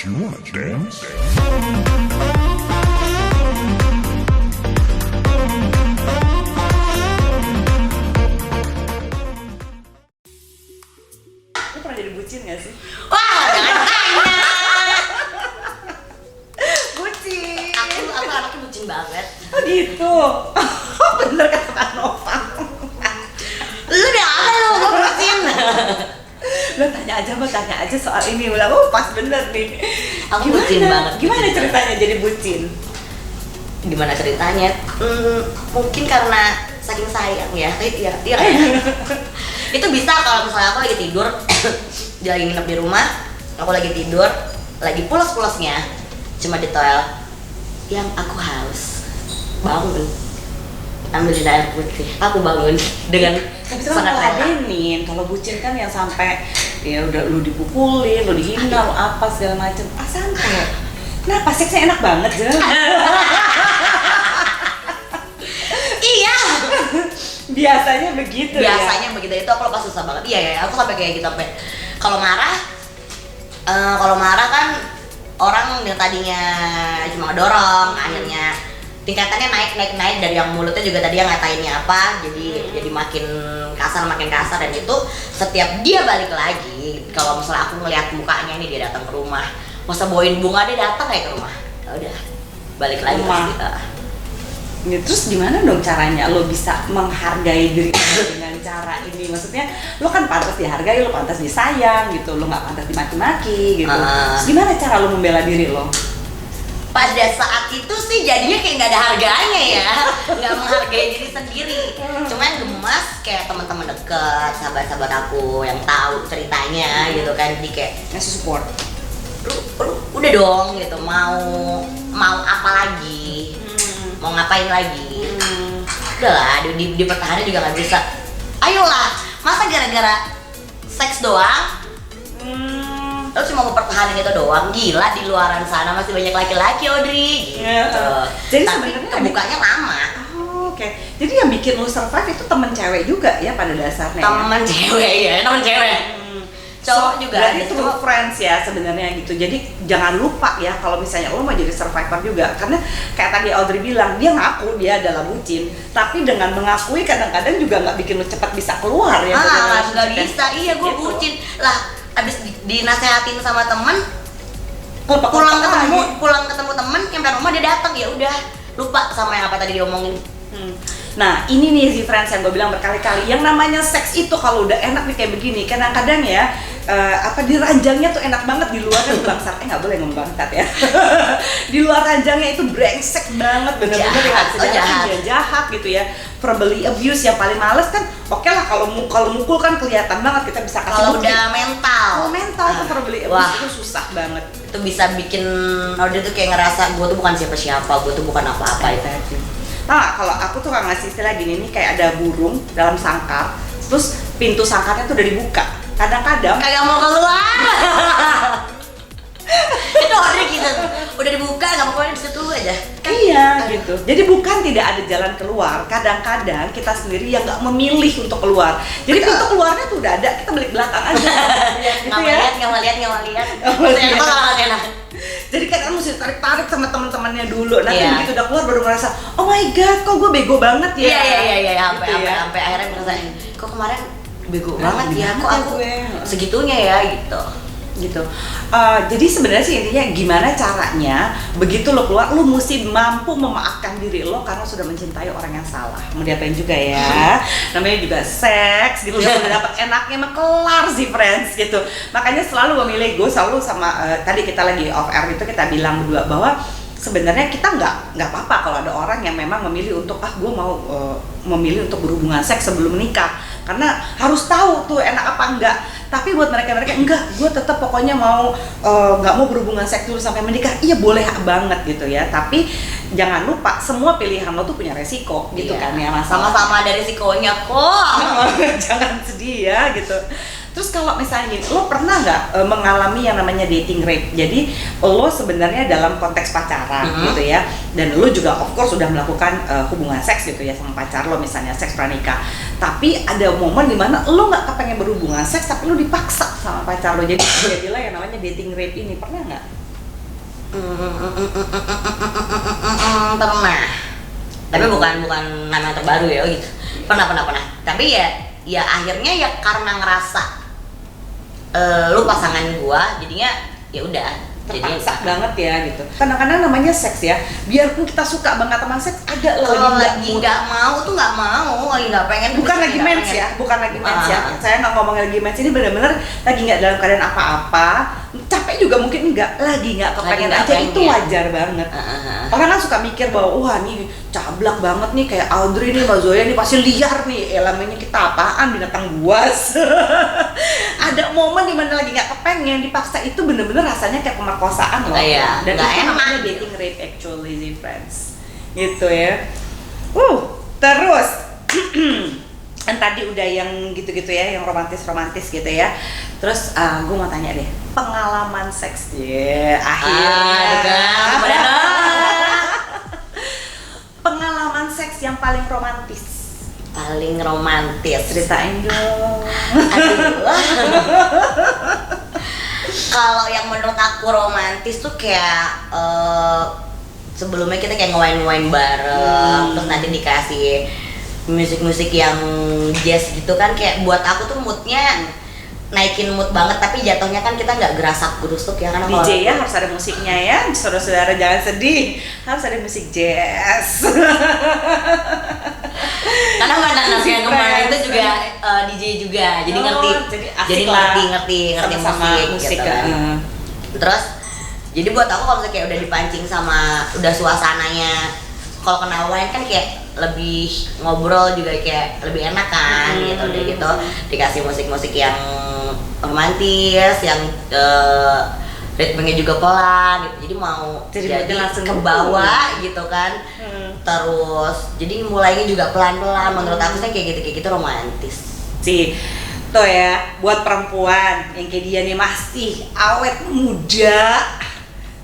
You wanna dance? Lu pernah jadi bucin gak sih? Wah, jangan tanya. Bucin! Aku anaknya bucin banget. Oh gitu? Bener kata Kak Nova. Lu udah apa lu? Gue bucin. Lo tanya aja soal ini. Udah, oh pas bener nih. Aku bucin banget. Gimana ceritanya jadi bucin? Gimana ceritanya? Mungkin karena saking sayang ya. Iya. Itu bisa kalau misalnya aku lagi tidur, dia lagi nginep di rumah, aku lagi tidur, lagi pulas-pulasnya, cuma di toilet, yang aku haus, bangun, ambilin air putih, aku bangun dengan Tapi itu kan sangat rela. ngeladenin, kalau bucin kan yang sampai ya udah lu dipukulin, lu dihina, lu apa segala macem. Ah santai. Kenapa seksnya enak banget, Jel? Iya. Biasanya begitu ya. Biasanya begitu, itu aku lepas susah banget. Iya ya, aku sampai kayak gitu sampai kalau marah kan orang yang tadinya cuma ngedorong, akhirnya tingkatannya naik dari yang mulutnya juga tadi yang ngatainnya apa, jadi makin kasar dan itu setiap dia balik lagi, kalau misalnya aku ngelihat mukanya ini dia datang ke rumah, masa bawain bunga dia datang kayak ke rumah, ya udah balik lagi Rumah. pasti. Ya, terus gimana dong caranya lo bisa menghargai diri lo dengan cara ini? Maksudnya lo kan pantas dihargai, lo pantas disayang gitu, lo nggak pantas dimaki-maki gitu. Terus gimana cara lo membela diri lo? Pada saat itu sih jadinya kayak nggak ada harganya ya, nggak menghargai diri sendiri. Cuma yang gemas kayak teman-teman deket, sahabat-sahabat aku yang tahu ceritanya gitu kan, jadi kayak Ngasih support. lu udah dong gitu, mau apa lagi, mau ngapain lagi, udahlah di pertahanan juga nggak bisa. Ayolah, masa gara-gara seks doang lo cuma mau pertahanan itu doang? Gila, di luaran sana masih banyak laki-laki, Audrey gitu. Jadi Tapi sebenarnya kebukanya lama. Oh, oke. Jadi yang bikin lo survive itu temen cewek juga ya pada dasarnya. Temen cewek ya, temen cewek. Cowok juga berarti ada, true cuma- friends ya sebenarnya gitu. Jadi jangan lupa ya kalau misalnya lo mau jadi survivor juga, karena kayak tadi Audrey bilang dia ngaku dia adalah bucin, tapi dengan mengakui kadang-kadang juga nggak bikin lo cepat bisa keluar ya. dari nggak relationship-nya. bisa. Iya, gue Gitu. bucin lah. Abis dinasehatin sama temen, Kelopak-kelopak pulang ketemu temen, nyampe rumah dia datang, ya udah lupa sama yang apa tadi diomongin. Nah ini nih si friends yang gue bilang berkali-kali, yang namanya seks itu kalau udah enak nih kayak begini, kadang-kadang ya di ranjangnya tuh enak banget, di luarnya tuh bangsat, nggak boleh ngomong bangsat ya. Di luar ranjangnya itu brengsek banget, bener-bener Jahat, ya, jahat. dia jahat gitu ya, verbally abuse. Yang paling males kan, oke lah kalau mukul kan kelihatan banget, kita bisa kasih Kalau bukti. udah mental, Kalau mental tuh verbally wah, abuse itu susah banget. itu bisa bikin Audrey tuh kayak ngerasa gue tuh bukan siapa-siapa, gue tuh bukan apa-apa itu. Nah, kalau aku tuh nggak ngasih istilah gini nih, kayak ada burung dalam sangkar, terus pintu sangkarnya tuh udah dibuka. Kadang-kadang Kagak mau keluar. Itu Audrey gitu, udah dibuka nggak mau keluar di situ aja. iya gitu. Jadi bukan tidak ada jalan keluar. Kadang-kadang kita sendiri yang nggak memilih untuk keluar. Jadi pintu keluarnya tuh udah ada, kita balik belakang aja. Gitu Nggak mau lihat. lihat. Kok nggak enak? Jadi kan kamu mesti tarik-tarik sama teman-temannya dulu. Nanti Iya. begitu udah keluar baru ngerasa, oh my god, kok gue bego banget ya. Iya, Gitu ya. sampai akhirnya merasa, kok kemarin bego Nah, banget ya, kok banget ya aku gue. segitunya ya gitu. Gitu. Jadi sebenarnya sih intinya gimana caranya begitu lo keluar, lo mesti mampu memaafkan diri lo karena sudah mencintai orang yang salah. Mau diapain juga ya, namanya juga seks gitu ya, udah dapet enaknya mah kelar sih friends gitu. Makanya selalu memilih, gue selalu sama tadi kita lagi off air itu kita bilang berdua bahwa sebenarnya kita nggak apa-apa kalau ada orang yang memang memilih untuk gue mau memilih untuk berhubungan seks sebelum menikah, karena harus tahu tuh enak apa enggak. Tapi buat mereka enggak, gue tetap pokoknya mau nggak mau berhubungan seks dulu sampai menikah, iya boleh banget gitu ya. Tapi jangan lupa semua pilihan lo tuh punya resiko gitu Iya. kan ya, masalah. Sama-sama ada risikonya kok. Jangan sedih ya gitu. Terus kalau misalnya gini, lo pernah nggak mengalami yang namanya dating rape? Jadi lo sebenarnya dalam konteks pacaran gitu ya, dan lo juga of course sudah melakukan hubungan seks gitu ya sama pacar lo, misalnya seks pranikah. Tapi ada momen dimana lo nggak kepengen berhubungan seks, tapi lo dipaksa sama pacar lo. Jadi jadilah yang namanya dating rape ini, pernah nggak? Pernah. Tapi bukan nama yang terbaru ya gitu. Pernah. Tapi ya akhirnya ya karena ngerasa lu pasangan gua, jadinya ya udah. Terpaksa banget ya gitu. Kadang-kadang namanya seks ya, biarpun kita suka banget sama seks, ada kalau lagi nggak mau tuh nggak mau, lagi nggak pengen. Bukan lagi mens ya, bukan lagi mens ya. Saya nggak ngomong lagi mens, ini benar-benar lagi nggak dalam keadaan apa-apa, capek juga mungkin lagi nggak kepengen aja, itu wajar banget. Orang kan suka mikir bahwa wah nih cablak banget nih kayak Audrey nih, Mbak Zoya nih pasti liar nih, namanya kita apaan, binatang buas. Ada momen dimana lagi nggak kepengen, dipaksa, itu bener-bener rasanya kayak pemerkosaan loh. Iya, dan nggak itu enak namanya dating rape actually sih friends, gitu ya. Terus kan tadi udah yang gitu-gitu ya, yang romantis gitu ya. Terus gue mau tanya deh, pengalaman seks ya akhirnya. Pengalaman seks yang paling romantis. Paling romantis, Ceritain dong. aduh. Kalau yang menurut aku romantis tuh kayak sebelumnya kita kayak nge-wine bareng, terus nanti dikasih musik-musik yang jazz gitu kan, kayak buat aku tuh moodnya naikin mood banget, tapi jatuhnya kan kita nggak gerasak gerusuk ya, karena DJ ya harus ada musiknya ya, saudara-saudara jangan sedih, harus ada musik jazz. Karena mantan nasi yang kemarin itu juga DJ juga, jadi ngerti, jadi ngerti musik gitu kan. Terus jadi buat aku kalau misalnya kayak udah dipancing sama udah suasananya, kalau kena wine kan kayak lebih ngobrol juga kayak lebih enak kan gitu, udah gitu dikasih musik-musik yang romantis, yang ritmenya juga pelan gitu, jadi mau jadi langsung ke bawah gitu kan. Terus jadi mulainya juga pelan-pelan, menurut aku sih kayak gitu romantis sih. Tuh ya, buat perempuan yang kayak dia nih masih awet muda,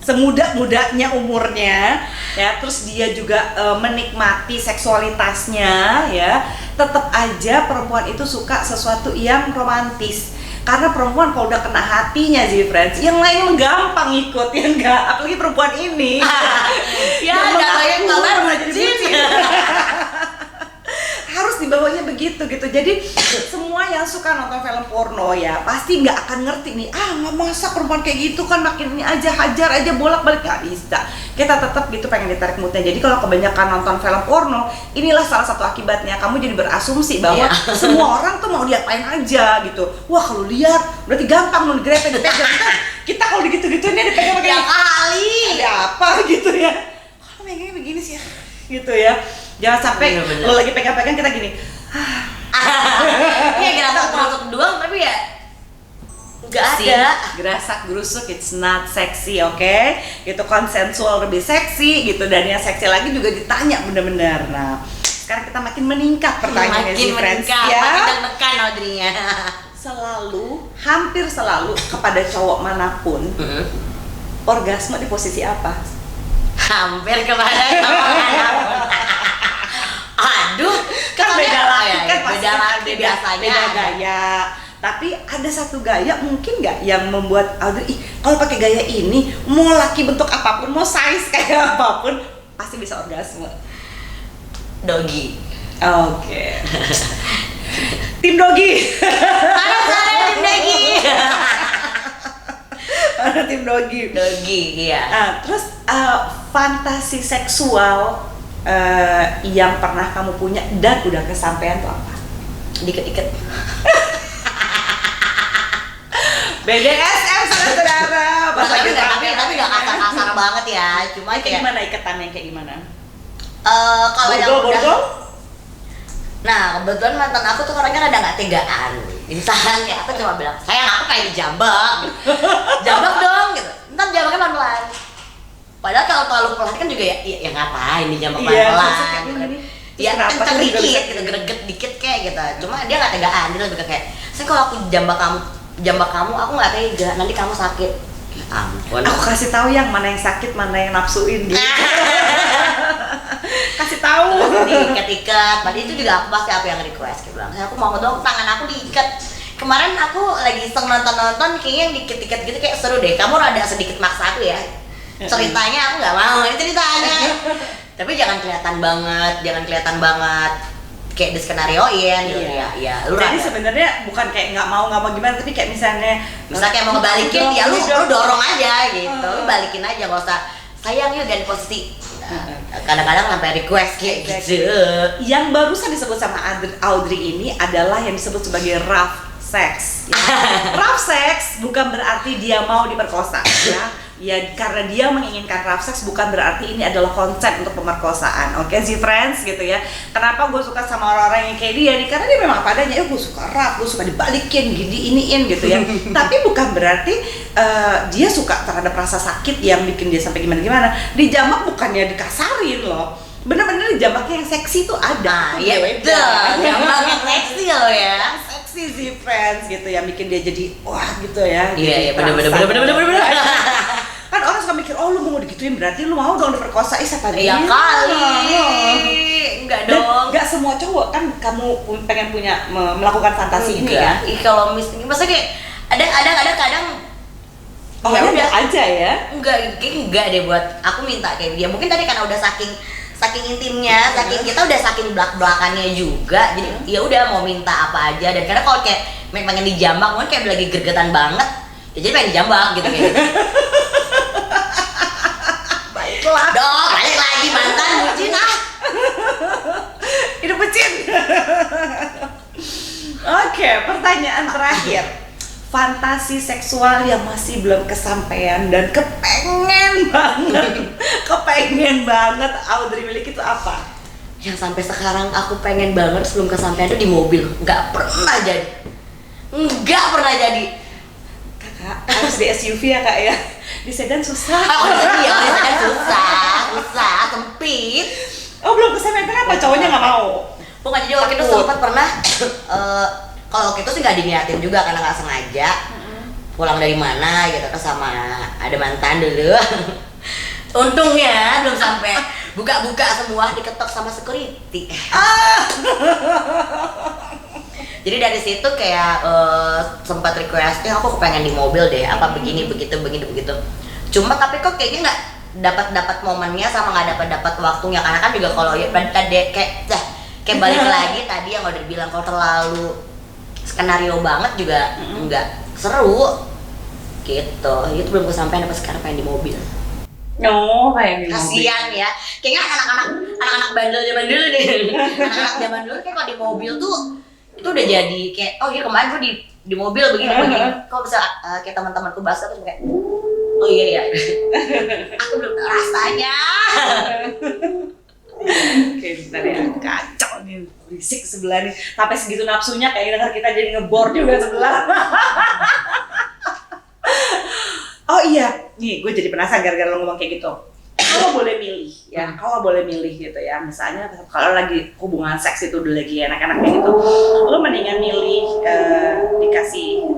semuda-mudanya umurnya ya, terus dia juga menikmati seksualitasnya ya, tetap aja perempuan itu suka sesuatu yang romantis. Karena perempuan kalau udah kena hatinya sih friends, yang lainnya gampang ikut ya enggak, apalagi perempuan ini. Ya jatuhnya kalau bucin. Harus dibawanya begitu gitu. Jadi semua yang suka nonton film porno ya pasti nggak akan ngerti nih, nggak masa perempuan kayak gitu kan, makin ini aja hajar aja bolak-balik, nggak bisa. Kita tetap gitu pengen ditarik moodnya. Jadi kalau kebanyakan nonton film porno, inilah salah satu akibatnya, kamu jadi berasumsi bahwa semua orang tuh mau diapain aja gitu. Wah kalau liar berarti gampang mau digrepe dipegang. Kita kalau digitu-gituin dia dipegang pakai kali. Ada apa gitu ya? Kalau megangnya begini sih ya, gitu ya. Jangan sampai lo lagi pegang-pegang kita gini. Iya kita masuk doang tapi ya nggak ada. Gerasak gerusuk, it's not sexy, oke? Gitu, konsensual lebih seksi gitu, dan yang seksi lagi juga ditanya bener-bener. Nah, sekarang kita makin meningkat pertanyaannya sih friends ya. Makin menekan Audrey-nya. Hampir selalu kepada cowok manapun, orgasme di posisi apa? Hampir kepada cowok manapun. Aduh, kan beda lagi kan, beda gaya. Tapi ada satu gaya mungkin nggak yang membuat Audrey, kalau pakai gaya ini mau laki bentuk apapun, mau size kayak apapun pasti bisa orgasme. Doggy. Oke. Tim doggy. Mana tim doggy? Ada tim doggy. Doggy, iya. Terus fantasi seksual yang pernah kamu punya dan udah kesampaian tuh apa? Dikit-dikit. BDSM saudara. Tapi nggak kasar banget ya. Cuma kayak gimana iketannya kayak gimana? Kalau yang udah. Borgol? Nah kebetulan mantan aku tuh orangnya rada nggak tegaan. Misalkan kayak aku cuma bilang, sayang aku pengen dijambak, jambak dong gitu. Ntar jambaknya pelan-pelan. Padahal kalau terlalu pelan kan juga ya ngapain dijambak pelan-pelan. Ya kenceng dikit gitu, greget dikit kayak gitu. Cuma dia nggak tegaan, dia lebih kayak, saya kalau aku jambak kamu aku nggak tega, nanti kamu sakit. Ya ampun. Aku kasih tahu yang mana yang sakit, mana yang nafsuin gitu. Kasih tahu. Diikat-ikat. Tadi itu juga pasti aku yang request, dia bilang, aku mau dong tangan aku diikat. Kemarin aku lagi iseng nonton kayaknya yang dikit-dikit gitu kayak seru deh. Kamu rada sedikit maksa aku ya. ceritanya aku nggak mau ini ceritanya. Tapi jangan kelihatan banget kayak diskenarioin gitu. Ya lu jadi sebenarnya bukan kayak nggak mau gimana, tapi kayak misalnya kayak mau ngebalikin ya lu dorong aja gitu, lu balikin aja, nggak usah sayang yuk dan posisi. Kadang-kadang sampai request kayak gitu. Yang barusan disebut sama Audrey ini adalah yang disebut sebagai rough sex. Ya. Rough sex bukan berarti dia mau diperkosa, ya karena dia menginginkan rough sex bukan berarti ini adalah konsep untuk pemerkosaan. Oke sih friends gitu ya. Kenapa gue suka sama orang-orang yang kayak dia nih? Karena dia memang apa adanya. Gue suka rough, gue suka dibalikin, iniin gitu ya. Tapi bukan berarti dia suka terhadap rasa sakit yang bikin dia sampai gimana-gimana. Dijamak bukannya dikasarin loh. Bener-bener dijamaknya yang seksi tuh ada. Iya betul. Jamak yang seksi loh ya. Seksi sih friends gitu ya, bikin dia jadi wah gitu ya. Iya bener. Kan orang suka mikir, oh lu mau digituin berarti lu mau dong diperkosa. Siapa dia? Iya kali. Enggak dong. Enggak semua cowok kan kamu pengen punya melakukan fantasi ini kan. Kalau maksudnya kayak ada kadang ya udah aja ya. Enggak deh buat aku minta kayak dia. Mungkin tadi karena udah saking intimnya, kita udah saking belak-belakannya juga. Jadi ya udah mau minta apa aja, dan karena kalau kayak pengen dijambak, mungkin kayak lagi gregetan banget. Ya jadi pengen dijambak gitu kayak. Baiklah. Dong, balik lagi mantan bucin ah. Hidup bucin. Oke, pertanyaan terakhir. Fantasi seksual yang masih belum kesampaian dan kepengen banget Audrey miliki itu apa? Yang sampai sekarang aku pengen banget sebelum kesampaian itu di mobil. Nggak pernah jadi. Kakak harus di SUV ya kak ya. Di sedan susah. Oh iya, di sedan susah, sempit. Oh belum kesampaian, kenapa cowoknya nggak mau? Bukan, jadi waktu itu sempat pernah. Kalau waktu itu sih nggak diniatin juga karena nggak sengaja. Pulang dari mana gitu kan sama ada mantan dulu. Untungnya belum sampai buka-buka semua, diketok sama security. Jadi dari situ kayak sempat request, aku pengen di mobil deh, apa begini begitu. Cuma tapi kok kayaknya nggak dapat momennya sama nggak dapat waktunya, karena kan juga kalau ya tadi kayak balik lagi tadi yang udah bilang, kalau terlalu skenario banget juga nggak seru gitu. Itu belum kesampaian, apa sekarang pengen di mobil. No, kayak di mobil. Kasian ya, kayaknya anak-anak bandel zaman dulu deh. Anak-anak zaman dulu kayak kalau di mobil tuh itu udah jadi kayak, oh iya kemarin gue di mobil begini. Kalau bisa kayak teman-temanku bahas terus kayak, oh iya aku belum tahu rasanya. Oke, bentar ya, kacau nih, berisik sebelah nih. Sampai segitu nafsunya kayak denger kita jadi ngebor juga sebelah. Oh iya, nih gue jadi penasaran gara-gara lo ngomong kayak gitu. Kalau boleh milih ya, kalau boleh milih gitu ya, misalnya kalau lagi hubungan seks itu udah lagi enak-enaknya gitu, lo mendingan milih dikasih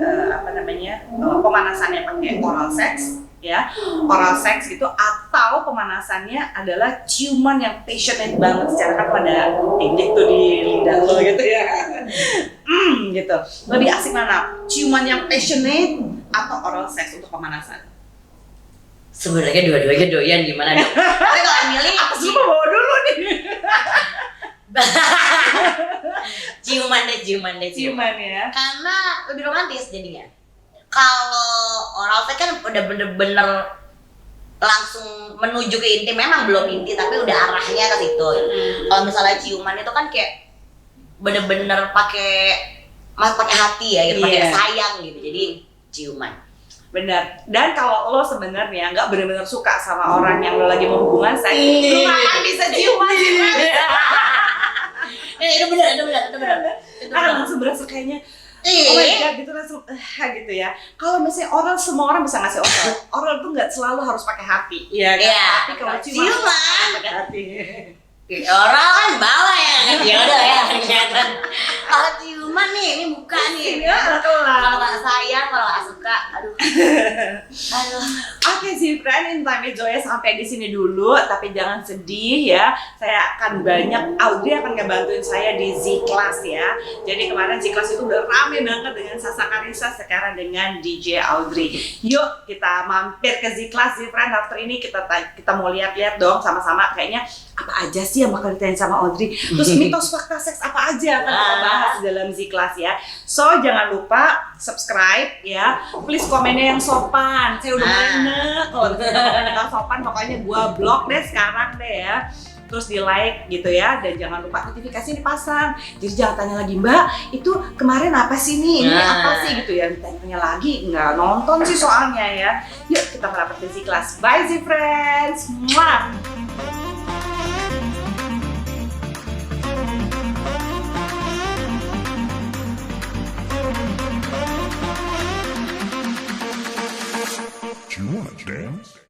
pemanasannya pakai oral sex ya, oral sex gitu, atau pemanasannya adalah ciuman yang passionate banget, secara kan pada tindik tuh di lidah lo gitu ya. Gitu. Lebih asik mana? Ciuman yang passionate atau oral sex untuk pemanasan? Sebenarnya dua-duanya doyan, gimana dong? Tapi kalau milih aku semua bawa dulu nih. ciuman deh. Ciuman ya. Karena lebih romantis jadinya. Kalau oral sex kan udah bener-bener langsung menuju ke inti, memang belum inti tapi udah arahnya ke situ. Kalau misalnya ciuman itu kan kayak bener-bener pakai hati ya gitu, pakai sayang gitu. Jadi ciuman. Benar. Dan kalau lo sebenarnya nggak benar-benar suka sama orang yang lo lagi mau hubungan seks, lo nggak akan bisa ciuman sih. Itu benar. Karena langsung berasa kayaknya, oh my god gitu, langsung gitu ya. Kalau misalnya oral, semua orang bisa ngasih oral. Oral tuh nggak selalu harus pakai hati. Iya. Tapi kalau ciuman pakai hati. Oral kan bawah ya kan, ya udah ya. Kalau ciuman nih, ini buka nih. Kalau nggak sayang, kalau nggak suka, aduh. Oke sih friend, Intimate Joya sampai di sini dulu, tapi jangan sedih ya. Saya akan Audrey akan ngebantuin saya di Z-Class ya. Jadi kemarin Z-Class itu udah rame banget dengan Sasa Karissa, sekarang dengan DJ Audrey. Yuk kita mampir ke Z-Class sih friend. After ini kita mau lihat-lihat dong sama-sama kayaknya apa aja sih yang bakal ditanyain sama Audrey. Terus mitos fakta seks apa aja akan kita bahas di dalam Z-Class ya. So jangan lupa subscribe ya. Please komennya yang sopan. Saya udah mulai kalau komennya sopan pokoknya gua blok deh sekarang deh ya. Terus di like gitu ya, dan jangan lupa notifikasi dipasang. Jadi jangan tanya lagi, Mbak itu kemarin apa sih nih, ini apa sih gitu ya. Tanya lagi, nggak nonton sih soalnya ya. Yuk kita merapat ke Z-Class. Bye Z friends. Mwah.